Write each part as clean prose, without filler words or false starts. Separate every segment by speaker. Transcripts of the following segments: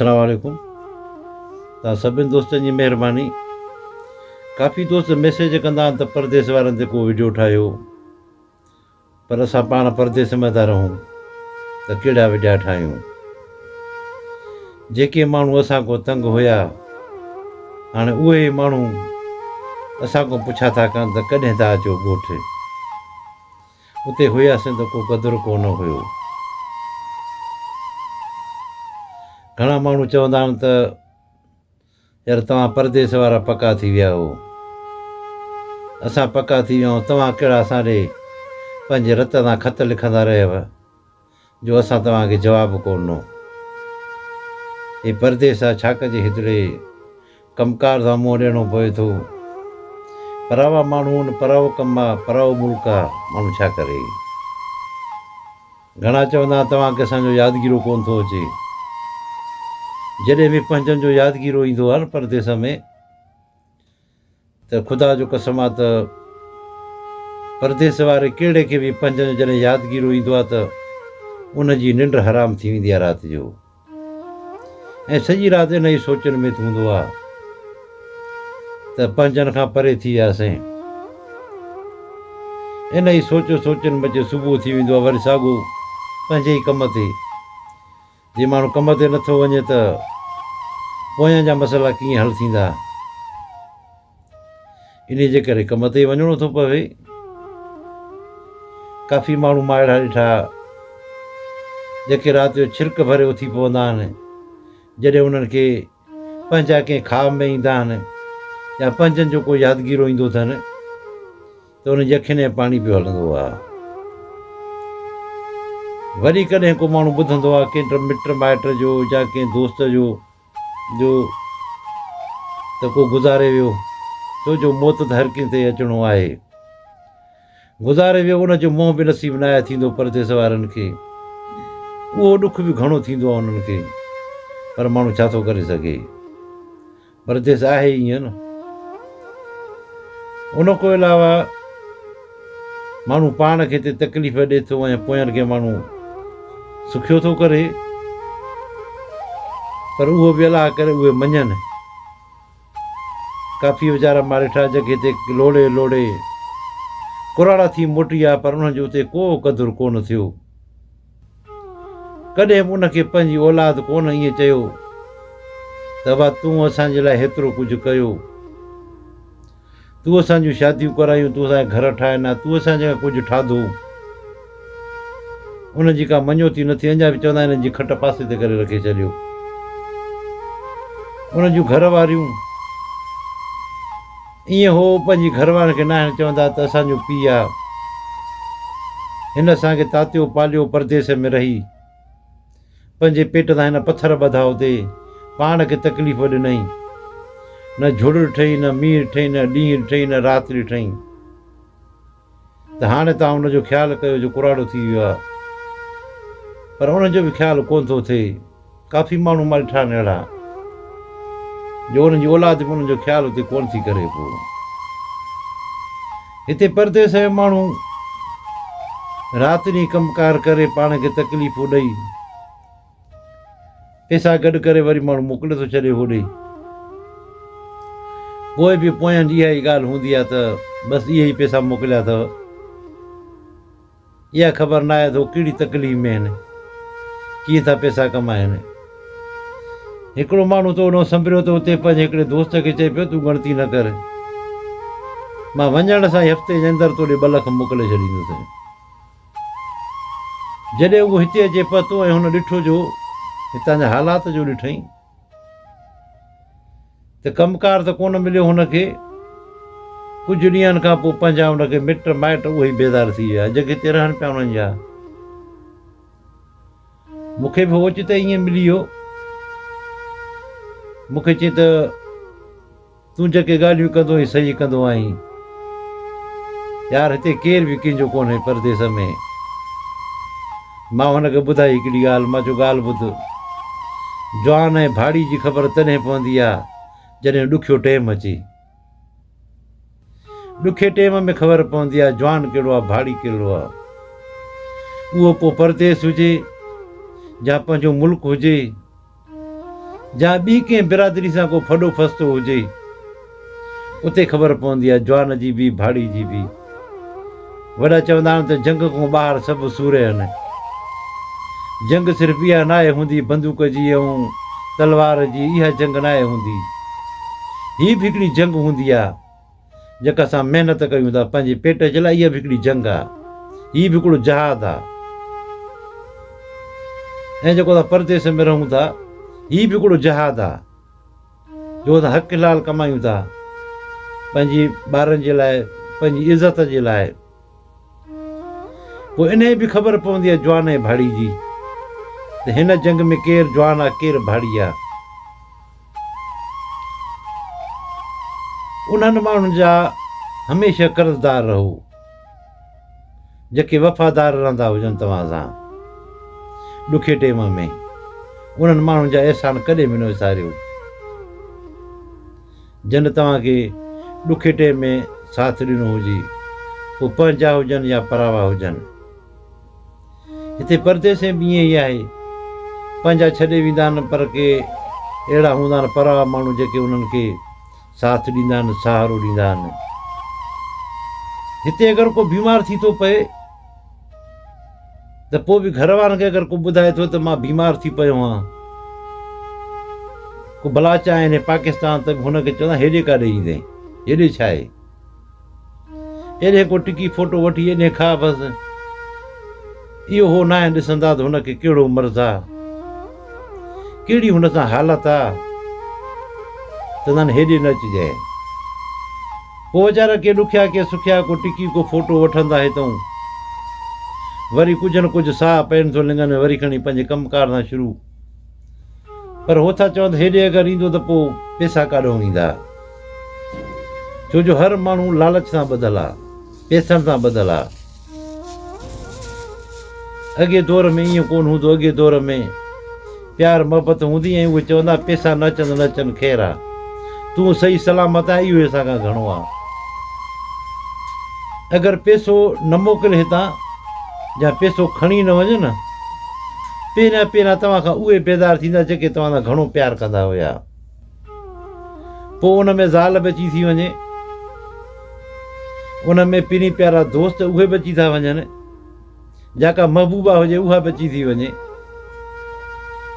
Speaker 1: अस्सलाम वालेकुम। तव्हां सभिनी दोस्तनि जी महिरबानी। काफ़ी दोस्त मैसेज कंदा आहिनि त परदेस वारनि ते को वीडियो ठाहियो, पर असां पाण परदेस में था रहूं त कहिड़ा वीडिया ठाहियूं। जेके माण्हू असां खां तंग हुया, हाणे उहे ई माण्हू असां खां पुछा था कनि त कॾहिं था अचो ॻोठ। उते हुयासीं त को क़दुरु कोन हुयो। घणा माण्हू चवंदा आहिनि त यार तव्हां परदेस वारा पका थी विया हो, असां पका थी विया आहियूं, तव्हां कहिड़ा असां ॾे पंहिंजे रत सां ख़त लिखंदा रहियव जो असां तव्हांखे जवाबु कोन ॾिनो। हे परदेस आहे, छा कजे, हिकिड़े कमकार सां मुंहुं ॾियणो पए थो। परावा माण्हू आहिनि, पराओ कमु आहे, पराओ मुल्क आहे, माण्हू छा करे। घणा चवंदा तव्हांखे असांजो यादगिरो कोन थो अचे। जॾहिं बि पंहिंजनि जो यादगिरो ईंदो आहे न परदेस में, त ख़ुदा जो कसम आहे त परदेस वारे कहिड़े खे बि पंहिंजनि जो जॾहिं यादगिरो ईंदो आहे त उनजी निंड हराम थी वेंदी आहे राति जो, ऐं सॼी राति इन ई सोचनि में हूंदो आहे त पंहिंजनि खां परे थी वियासीं। इन ई सोचनि में सुबुह थी वेंदो आहे, वरी साॻियो पंहिंजे ई कम ते। जे माण्हू कम ते नथो वञे त पोयनि जा मसइला कीअं हल थींदा। इन जे करे कम ते वञिणो थो पवे। काफ़ी माण्हू मां अहिड़ा ॾिठा जेके राति जो छिरक भरे उथी पवंदा आहिनि जॾहिं उन्हनि खे पंहिंजा कंहिं ख़्वाब में ईंदा आहिनि या पंहिंजनि जो कोई यादगिरो ईंदो अथनि त उनजी अखियुनि में पाणी पियो हलंदो आहे। वरी कॾहिं को माण्हू ॿुधंदो आहे कंहिं मिट माइट जो या कंहिं दोस्त जो त को गुज़ारे वियो, छो जो मौत त हर कंहिं ते अचिणो आहे। गुज़ारे वियो, उनजो मोह बि नसीब न आहे थींदो परदेस वारनि खे। उहो ॾुख बि घणो थींदो आहे उन्हनि खे, पर माण्हू छा थो करे सघे। परदेस आहे ईअं न। उन खां अलावा माण्हू पाण खे हिते तकलीफ़ ॾिए थो ऐं पोयनि खे माण्हू सुखियो थो करे, पर उहो बि अलाह करे उहे मञनि। काफ़ी वीचारा मां ॾिठा जेके हिते लोड़े लोड़े कुराड़ा थी मोटी विया, पर उन्हनि जो उते को क़दुरु कोन थियो। कॾहिं बि उनखे पंहिंजी औलाद कोन ईअं चयो त वाह तूं असांजे लाइ हेतिरो कुझु कयो, तूं असांजूं शादियूं करायूं, तूं असांजा घर ठाहिना, तूं असांजे लाइ कुझु ठाधो। उनजी का मञोती न थी। अञा बि चवंदा आहिनि हिनजी खट पासे ते करे रखे छॾियो। उन जूं घर वारियूं ईअं हो पंहिंजी घर वारनि खे न चवंदा त असांजो पीउ आहे, हिन असांखे तातियो पालियो, परदेस में रही पंहिंजे पेट सां हिन पथर ॿधा हुते, पाण खे तकलीफ़ ॾिनई, न झुड़ ॾिठई, न मींहुं ॾिठई, न ॾींहुं ॾिठई, न राति ॾिठई। त हाणे तव्हां हुनजो ख़्यालु कयो जो कुराड़ो थी वियो आहे, पर हुनजो बि ख़्यालु कोन थो थिए। काफ़ी माण्हू मां ॾिठा आहिनि अहिड़ा जो हुनजी औलाद बि हुनजो ख़्यालु हुते कोन थी करे पोइ। हिते परदेस जो माण्हू राति ॾींहुं कमकार करे पाण खे तकलीफ़ूं ॾेई पैसा गॾु करे वरी माण्हू मोकिले थो छॾे होॾे। पोइ बि पोयनि इहा ई ॻाल्हि हूंदी आहे त बसि इहे ई पैसा मोकिलिया अथव। इहा ख़बर न आहे त उहो कहिड़ी तकलीफ़ में आहिनि, कीअं था पैसा कमाइनि। हिकिड़ो माण्हू त उन संभरियो त उते पंहिंजे हिकिड़े दोस्त खे चए पियो तूं गणती न कर, मां वञण सां ई हफ़्ते जे अंदरि तोॾे 2 लख मोकिले छॾींदुसि। जॾहिं उहो हिते अचे पतो ऐं हुन ॾिठो जो हितां जा हालात जो ॾिठई त कमकार त कोन मिलियो हुनखे। कुझु ॾींहंनि खां पोइ पंहिंजा हुनखे मिट माइट उहे ई बेज़ार थी विया जेके हिते रहनि पिया उन्हनि जा। मूंखे बि ओचितो ईअं मिली वियो। मूंखे चई त तूं जेके ॻाल्हियूं कंदो आहीं सही कंदो आहीं। यार हिते केर बि कंहिंजो कोन्हे परदेस में। मां हुनखे ॿुधाई हिकिड़ी ॻाल्हि, मां चयो ॻाल्हि ॿुध, जवान ऐं भाड़ी जी ख़बर तॾहिं पवंदी आहे जॾहिं ॾुखियो टाइम अचे। ॾुखे टाइम में ख़बर पवंदी आहे जवान कहिड़ो आहे, भाड़ी कहिड़ो आहे। उहो पोइ परदेस हुजे या पंहिंजो मुल्क हुजे, जा ॿी कंहिं बिरादरी सां को फॾो फस्तो हुजे उते ख़बर पवंदी आहे जवान जी बि भाड़ी जी बि। वॾा चवंदा आहिनि त जंग खां ॿाहिरि सभु सूर आहिनि। जंग सिर्फ़ु इहा नाहे हूंदी बंदूक जी ऐं तलवार जी, इहा जंग नाहे हूंदी। हीअ बि हिकिड़ी जंग हूंदी आहे जेका असां महिनत कयूं था पंहिंजे पेट जे लाइ, इहा बि हिकिड़ी जंग आहे। हीअ बि हिकिड़ो जहाद आहे। ऐं जेको असां परदेस में रहूं था, हीअ बि हिकिड़ो जहाद आहे जो असां हक़ लाल कमायूं था पंहिंजी ॿारनि जे लाइ, पंहिंजी इज़त जे लाइ। पोइ इन बि ख़बर पवंदी आहे जवान ऐं भाड़ी जी त हिन जंग में केरु जवान आहे केरु भाड़ी आहे। उन्हनि माण्हुनि जा हमेशह कर्ज़दार रहो जेके वफ़ादार रहंदा हुजनि तव्हां सां ॾुखे टेम में। उन्हनि माण्हुनि जा अहसान कॾहिं बि न विसारियो जन तव्हांखे ॾुखे टेम में साथ ॾिनो हुजे, पोइ पंहिंजा हुजनि या परावा हुजनि। हिते परदेस में बि ईअं ई आहे, पंहिंजा छॾे वेंदा आहिनि पर के अहिड़ा हूंदा आहिनि परावा माण्हू जेके उन्हनि खे साथ ॾींदा आहिनि, सहारो ॾींदा आहिनि। हिते अगरि को बीमार थी थो पए त पोइ बि घर वारनि खे अगरि को ॿुधाए थो त मां बीमार थी पियो आहियां, को बलाचा आहिनि पाकिस्तान, त हुनखे चवंदा हेॾे काॾे ईंदे, हेॾे छा आहे, हेॾे को टिकी फोटो वठी हेॾे खा बसि। इहो हो न आहे ॾिसंदा त हुनखे कहिड़ो मर्ज़ु आहे, कहिड़ी हुन सां हालत आहे, चवंदा आहिनि हेॾे न अचिजांइ। पोइ वीचारा के ॾुखिया के सुखिया को टिकी को फोटो वठंदा हितां, वरी कुझु न कुझु साह पैन थो लिंगनि में, वरी खणी पंहिंजे कमकार सां शुरू। पर हो था चवनि हेॾे अगरि ईंदो त पोइ पैसा काॾो ईंदा, छो जो हर माण्हू लालच सां ॿधल आहे, पैसनि सां ॿधल आहे। अॻे दौर में ईअं कोन हूंदो, अॻे दौर में प्यार मोहबत हूंदी ऐं उहे चवंदा पैसा न अचनि न अचनि ख़ैरु आहे, तूं सही सलामत आहे, इहो असां खां घणो आहे। अगरि पैसो न मोकिले हितां या पैसो खणी न वञे न, पहिरियां पहिरियां तव्हां खां उहे बेज़ार थींदा जेके तव्हां सां घणो प्यारु कंदा हुया। पोइ उन में ज़ाल बची थी वञे, उन में पिनी प्यारा दोस्त उहे बची था वञनि, जेका महबूबा हुजे उहा बची थी वञे,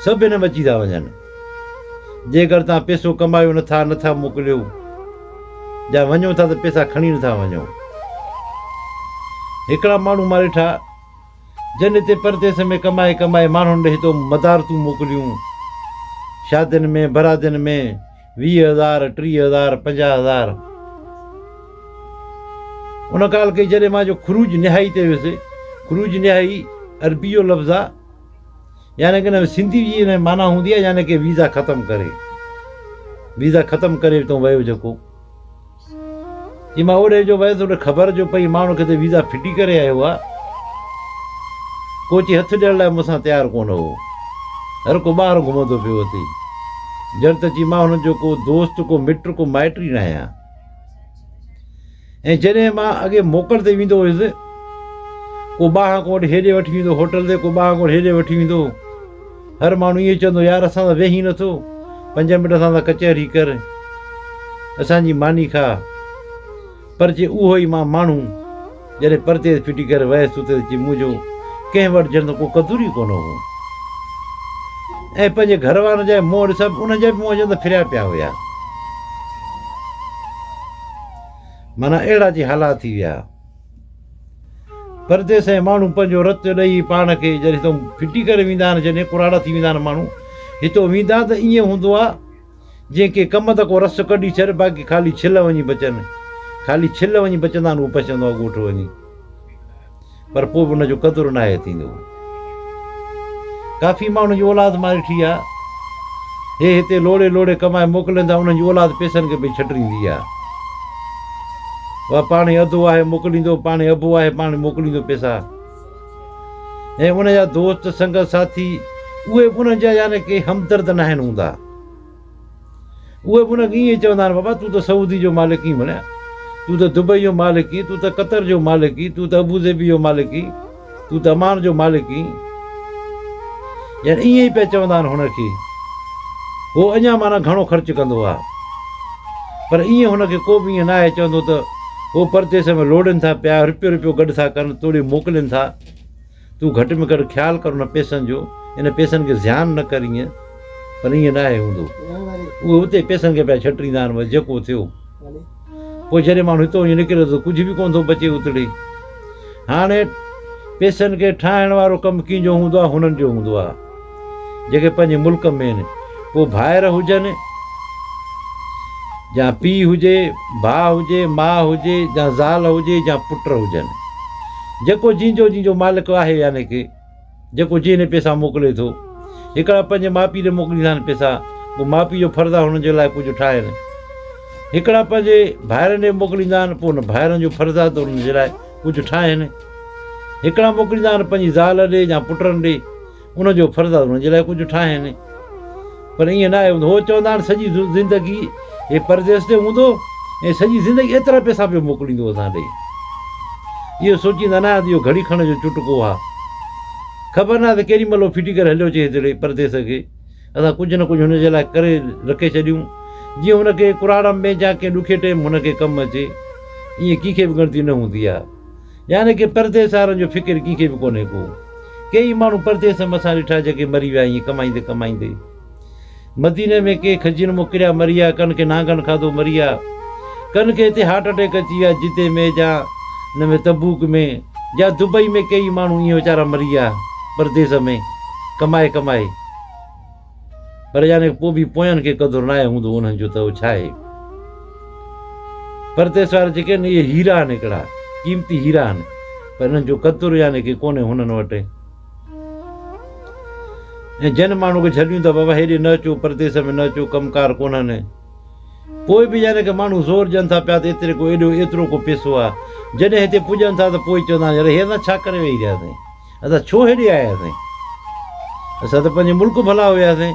Speaker 1: सभु हिन बची था वञनि। जेकर तव्हां पैसो कमायो नथा मोकिलियो या वञो था त पैसा खणी नथा वञो। हिकिड़ा माण्हू मां ॾिठा जन हिते परदेस में कमाए कमाए माण्हुनि ॾे हितो मदारतूं मोकिलियूं, शादियुनि में बरातियुनि में 20,000 30,000 50,000। उन ॻाल्हि कई जॾहिं मां जो ख़ुरूज निहाई ते वियुसि, ख़ुरूज निहाई अरबी जो लफ़्ज़ आहे, यानी कि न सिंधी जी हिन माना हूंदी आहे यानी कि वीज़ा ख़तमु करे, वीज़ा ख़तमु करे तो वियो जेको। जी मां ओॾे जो वियुसि, ओॾे ख़बर जो पई माण्हू किथे वीज़ा फिटी करे आयो आहे, कोची हथु ॾियण लाइ मूंसां तयारु कोन हो, हर को ॿाहिरि घुमंदो पियो हुते। ॼण त जी मां हुननि जो को दोस्त को मिट को माइट ई न आहियां। ऐं जॾहिं मां अॻे मोकल ते वेंदो हुयुसि, को ॿाहिरां को हेॾे वठी वेंदो होटल ते, को ॿाहिरां को हेॾे वठी वेंदो, हर माण्हू ईअं चवंदो यार असां त वेही नथो, 5 मिंट असां सां कचहरी कर, असांजी मानी खा। पर जे उहो ई मां माण्हू जॾहिं परते फिटी करे वियसि उते अची मुंहिंजो कंहिं वटि ॼण त को क़दुरु ई कोन हो। ऐं पंहिंजे घर वारनि जा मुंहुं ॾिसा उन जा बि मुंहं ॼण त फिरिया पिया हुया, माना अहिड़ा जी हालात थी विया। परदेस ऐं माण्हू पंहिंजो रत ॾेई पाण खे जॾहिं हितां फिटी करे वेंदा आहिनि, जॾहिं कुराड़ा थी वेंदा आहिनि माण्हू हितां वेंदा त ईअं हूंदो आहे जंहिंखे कम त को रस कढी छॾ, बाक़ी ख़ाली छिल वञी बचनि, ख़ाली छिल वञी बचंदा आहिनि, उहो पचंदो आहे ॻोठु वञी। पर पोइ बि हुनजो क़दुरु न आहे थींदो। काफ़ी माण्हुनि जी औलाद मां ॾिठी आहे, हे हिते लोड़े लोड़े कमाए मोकिलनि था, उन्हनि जी औलाद पैसनि खे भई छटींदी आहे, उहा पाण अधु आहे मोकिलींदो, पाण अबो आहे पाण मोकिलींदो पैसा। ऐं उनजा दोस्त संगत साथी उहे बि उन्हनि जा यानी के हमदर्द न आहिनि हूंदा, उहे बि उनखे ईअं चवंदा आहिनि बाबा तूं त सऊदी जो मालिक ई वञा, तूं त दुबई जो मालिक ई, तूं त कतर जो मालिक ई, तूं त अबूज़ेबी जो मालिक ई, तूं त अमान जो मालिक ई, यानी ईअं ई पिया चवंदा आहिनि हुनखे। उहो अञा माना घणो ख़र्चु कंदो आहे, पर ईअं हुनखे को बि ईअं न आहे चवंदो त उहो परदेस में लोड़नि था पिया, रुपियो गॾु था कनि, तोड़े मोकिलीनि था, तूं घटि में घटि ख़्यालु कर हुन पैसनि जो, इन पैसनि खे ध्यानु न कर ईअं। पर ईअं न आहे हूंदो, उहे हुते पैसनि खे पिया छटींदा आहिनि, बसि जेको थियो। पोइ जॾहिं माण्हू हितां ईअं निकिरे थो कुझु बि कोन थो बचे उतड़े। हाणे पैसनि खे ठाहिण वारो कमु कंहिंजो हूंदो आहे? हुननि जो हूंदो आहे जेके पंहिंजे मुल्क में आहिनि। पोइ भाइर हुजनि या पीउ हुजे, भाउ हुजे, माउ हुजे, या ज़ाल हुजे, या पुट हुजनि, जेको जंहिंजो मालिक आहे, यानी की जेको जंहिं पैसा मोकिले थो। हिकिड़ा पंहिंजे माउ पीउ ॾे मोकिलींदा आहिनि पैसा, पोइ माउ पीउ जो फर्ज़ु आहे हुनजे लाइ कुझु ठाहिनि। हिकिड़ा पंहिंजे भाइरनि ॾे मोकिलींदा आहिनि, पोइ हुन भाइरनि जो फर्ज़ु आहे त हुनजे लाइ कुझु ठाहिनि। हिकिड़ा मोकिलींदा आहिनि पंहिंजी ज़ाल ॾे या पुटनि ॾे, उनजो फर्ज़ु आहे हुनजे लाइ कुझु ठाहिनि। पर ईअं न आहे हूंदो। उहो चवंदा आहिनि सॼी ज़िंदगी हे परदेस ते हूंदो ऐं सॼी ज़िंदगी एतिरा पैसा पियो मोकिलींदो असां ॾे। इहो सोचींदा न आहिनि इहो घड़ी खण जो चुटको आहे। ख़बर न आहे त केॾी महिल फिटी करे हलियो अचे हिते परदेस खे। असां कुझु न कुझु हुनजे लाइ करे रखे छॾियूं, जीअं हुनखे कुराड़म में या कंहिं ॾुखे टाइम हुनखे कमु अचे। ईअं कंहिंखे बि ॻणती न हूंदी आहे, यानी की परदेस वारनि जो फ़िकिर कंहिंखे बि कोन्हे को। कई माण्हू परदेस में असां ॾिठा जेके मरी विया ईअं कमाईंदे कमाईंदे। मदीने में के खजीन मां किरिया मरी विया, कन खे नांगनि खाधो मरी विया, कन खे हिते हार्ट अटैक अची विया जिते में, या हिन में तबूक में, या दुबई में कई माण्हू ईअं वीचारा मरी विया परदेस में कमाए कमाए। पर यानी पोइ बि पोयनि खे क़दुरु न आहे हूंदो उन्हनि जो, त उहो छा आहे। परदेस वारा जेके आहिनि इहे हीरा आहिनि, हिकिड़ा क़ीमती हीरा आहिनि, पर हिननि जो क़दुरु यानी की कोन्हे हुननि वटि। ऐं जिन माण्हू खे छॾियूं त बाबा हेॾे न अचो, परदेस में न अचो, कमकार कोन्हनि, पोइ बि यानी की माण्हू ज़ोर ॾियनि था पिया त एतिरे को एतिरो को पैसो आहे। जॾहिं हिते पुॼनि था त पोइ चवंदा आहिनि अरे हे असां छा करे वेही रहियासीं, असां छो हेॾे आयासीं, असां त पंहिंजे मुल्क भला हुयासीं,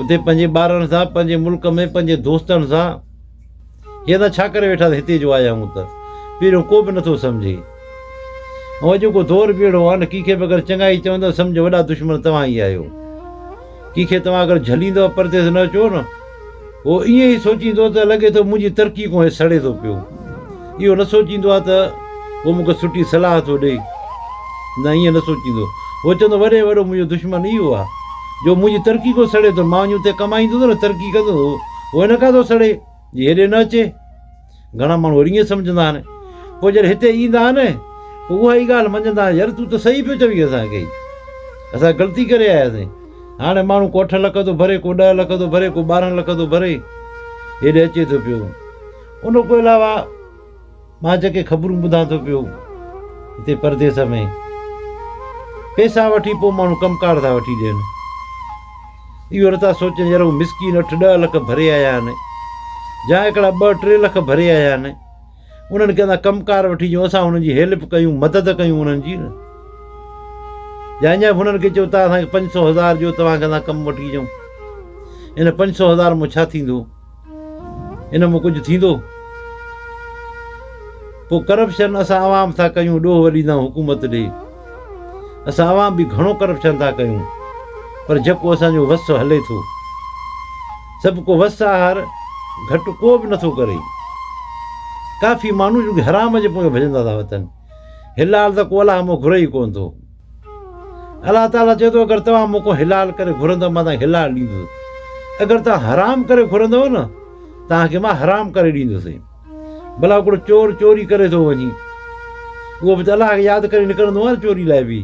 Speaker 1: उते पंहिंजे ॿारनि सां, पंहिंजे मुल्क में, पंहिंजे दोस्तनि सां, हे असां छा करे वेठासीं हिते जो आया आहियूं। त पहिरियों को बि नथो सम्झे। ऐं जेको दौर बि अहिड़ो आहे न, कंहिंखे बि अगरि चङाई चवंदव सम्झो वॾा दुश्मन तव्हां ई आहियो। कंहिंखे तव्हां अगरि झलींदव परदेस न अचो न, उहो ईअं ई सोचींदो त लॻे थो मुंहिंजी तरक़ी को सड़े थो पियो। इहो न सोचींदो आहे त उहो मूंखे सुठी सलाह थो ॾे, न ईअं न सोचींदो। उहो चवंदो वॾे वॾो मुंहिंजो दुश्मन इहो आहे जो मुंहिंजी तरक़ी को सड़े थो। मां वञी हुते कमाईंदो न, तरक़ी कंदो, उहो हिन खां थो सड़े जी हेॾे न अचे। घणा माण्हू वरी ईअं सम्झंदा आहिनि। पोइ जॾहिं हिते ईंदा आहिनि पोइ उहा ई ॻाल्हि मञंदा आहिनि, यार तूं त सही पियो चवीं असांखे, असां ग़लती करे आयासीं। हाणे माण्हू को 8 लख थो भरे, को 10 लख थो भरे, को 12 लख थो भरे, हेॾे अचे थो पियो। उन खां अलावा मां जेके ख़बरूं ॿुधां थो पियो हिते परदेस में पैसा वठी पोइ माण्हू कमकार था वठी ॾियनि। इहो नथा सोचनि यार हू मिसकीन 8-10 लख भरे आया आहिनि, या हिकिड़ा 2-3 लख भरे आया आहिनि, उन्हनि खे असां कमकार वठी ॾियूं, असां हुननि जी हेल्प कयूं, मदद कयूं उन्हनि जी न। या अञा हुननि खे चयो तव्हां असांखे 500,000 ॾियो, तव्हांखे असां कमु वठी ॾियूं। इन 500,000 मां छा थींदो, इन मां कुझु थींदो? पोइ करप्शन असां आवाम था कयूं, ॾोह वॾींदा हुकूमत ॾे। असां आवाम बि घणो करप्शन था कयूं, पर जेको असांजो वस हले थो, सभु को वस आहार घटि को बि नथो करे। काफ़ी माण्हू जो हराम जे पोइ भॼंदा था वतनि, हिलाल त को अलाह मूं घुरे ई कोन थो। अलाह ताला चए थो अगरि तव्हां मूंखां हिलाल करे घुरंदव मां तव्हांखे हिलाल ॾींदुसि, अगरि तव्हां हराम करे घुरंदव न तव्हांखे मां हराम करे ॾींदुसि। भला हिकिड़ो चोर चोरी करे थो वञी, उहो बि त अलाह खे यादि करे निकिरंदो आहे न चोरी लाइ बि,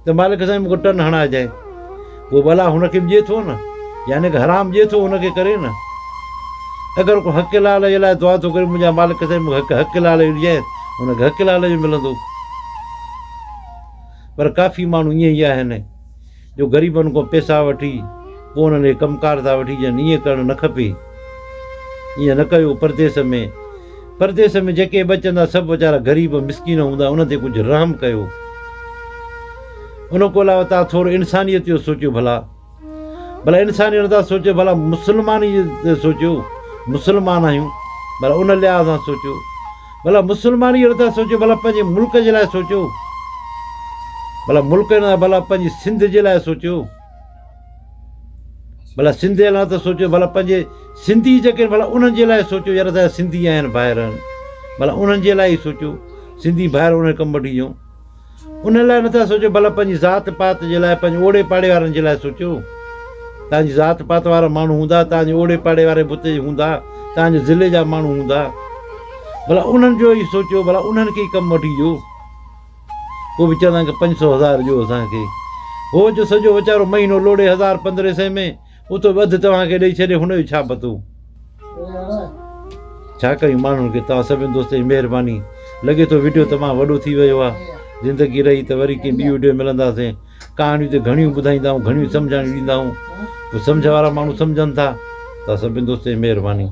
Speaker 1: त मालिक साईं मूंखे टन हणाइजांइ, उहो भला हुनखे बि ॾिए थो न, यानी की हराम ॾिए थो हुनखे करे न। अगरि को हक़ लाल जे लाइ दुआ थो करे मुंहिंजा मालिक साईं मूंखे हक़ लाल ॾिजांइ, हुनखे हक़ लाल जो मिलंदो। पर काफ़ी माण्हू ईअं ई आहिनि जो ग़रीबनि खां पैसा वठी पोइ उन्हनि खे कमकार था वठी ॾियनि। ईअं करणु न खपे, ईअं न कयो। परदेस में जेके बचंदा सभु वीचारा ग़रीब मिसकीन हूंदा, उन ते कुझु रहम कयो। उन खां अलावा तव्हां थोरो इंसानियत जो सोचियो, भला इंसानियत नथा सोचियो, भला मुस्लमानी जो सोचियो, मुस्लमान आहियूं, भला उन लिहाज़ सां सोचियो। भला मुस्लमानी जो नथा सोचियो, भला पंहिंजे मुल्क जे लाइ सोचियो, भला मुल्क न भला पंहिंजी सिंध जे लाइ सोचियो। भला सिंधीअ लाइ त सोचियो, भला पंहिंजे सिंधी जेके भला उन्हनि जे लाइ सोचियो, यार त सिंधी आहिनि ॿाहिरि आहिनि, भला उन्हनि जे लाइ ई सोचियो, सिंधी ॿाहिरि उन कमु वठी ॾियूं। उन लाइ नथा सोचियो, भला पंहिंजी ज़ात पात जे लाइ, पंहिंजे ओड़े पाड़े वारनि जे लाइ सोचियो। तव्हांजी ज़ात पात वारा माण्हू हूंदा, तव्हांजे ओड़े पाड़े वारे बुते हूंदा, तव्हांजे ज़िले जा माण्हू हूंदा, भला उन्हनि जो ई सोचियो, भला उन्हनि खे ई कमु वठी ॾियो। पोइ बि चवंदा की 500,000 ॾियो असांखे। हो जो सॼो वीचारो महीनो लोड़े 1000-1500 में, उतो वधि तव्हांखे ॾेई छॾे, हुनजो छा पतो। छा कयूं माण्हुनि खे। तव्हां सभिनि दोस्तनि जी महिरबानी। लॻे थो वीडियो तमामु वॾो थी वियो आहे। ज़िंदगी रही त वरी कंहिं ॿी वीडियो मिलंदासीं। कहाणियूं त घणियूं ॿुधाईंदा आहियूं, घणियूं सम्झाइणियूं ॾींदा आहियूं, पोइ सम्झ वारा माण्हू सम्झनि था। तव्हां सभिनि दोस्तनि जी महिरबानी।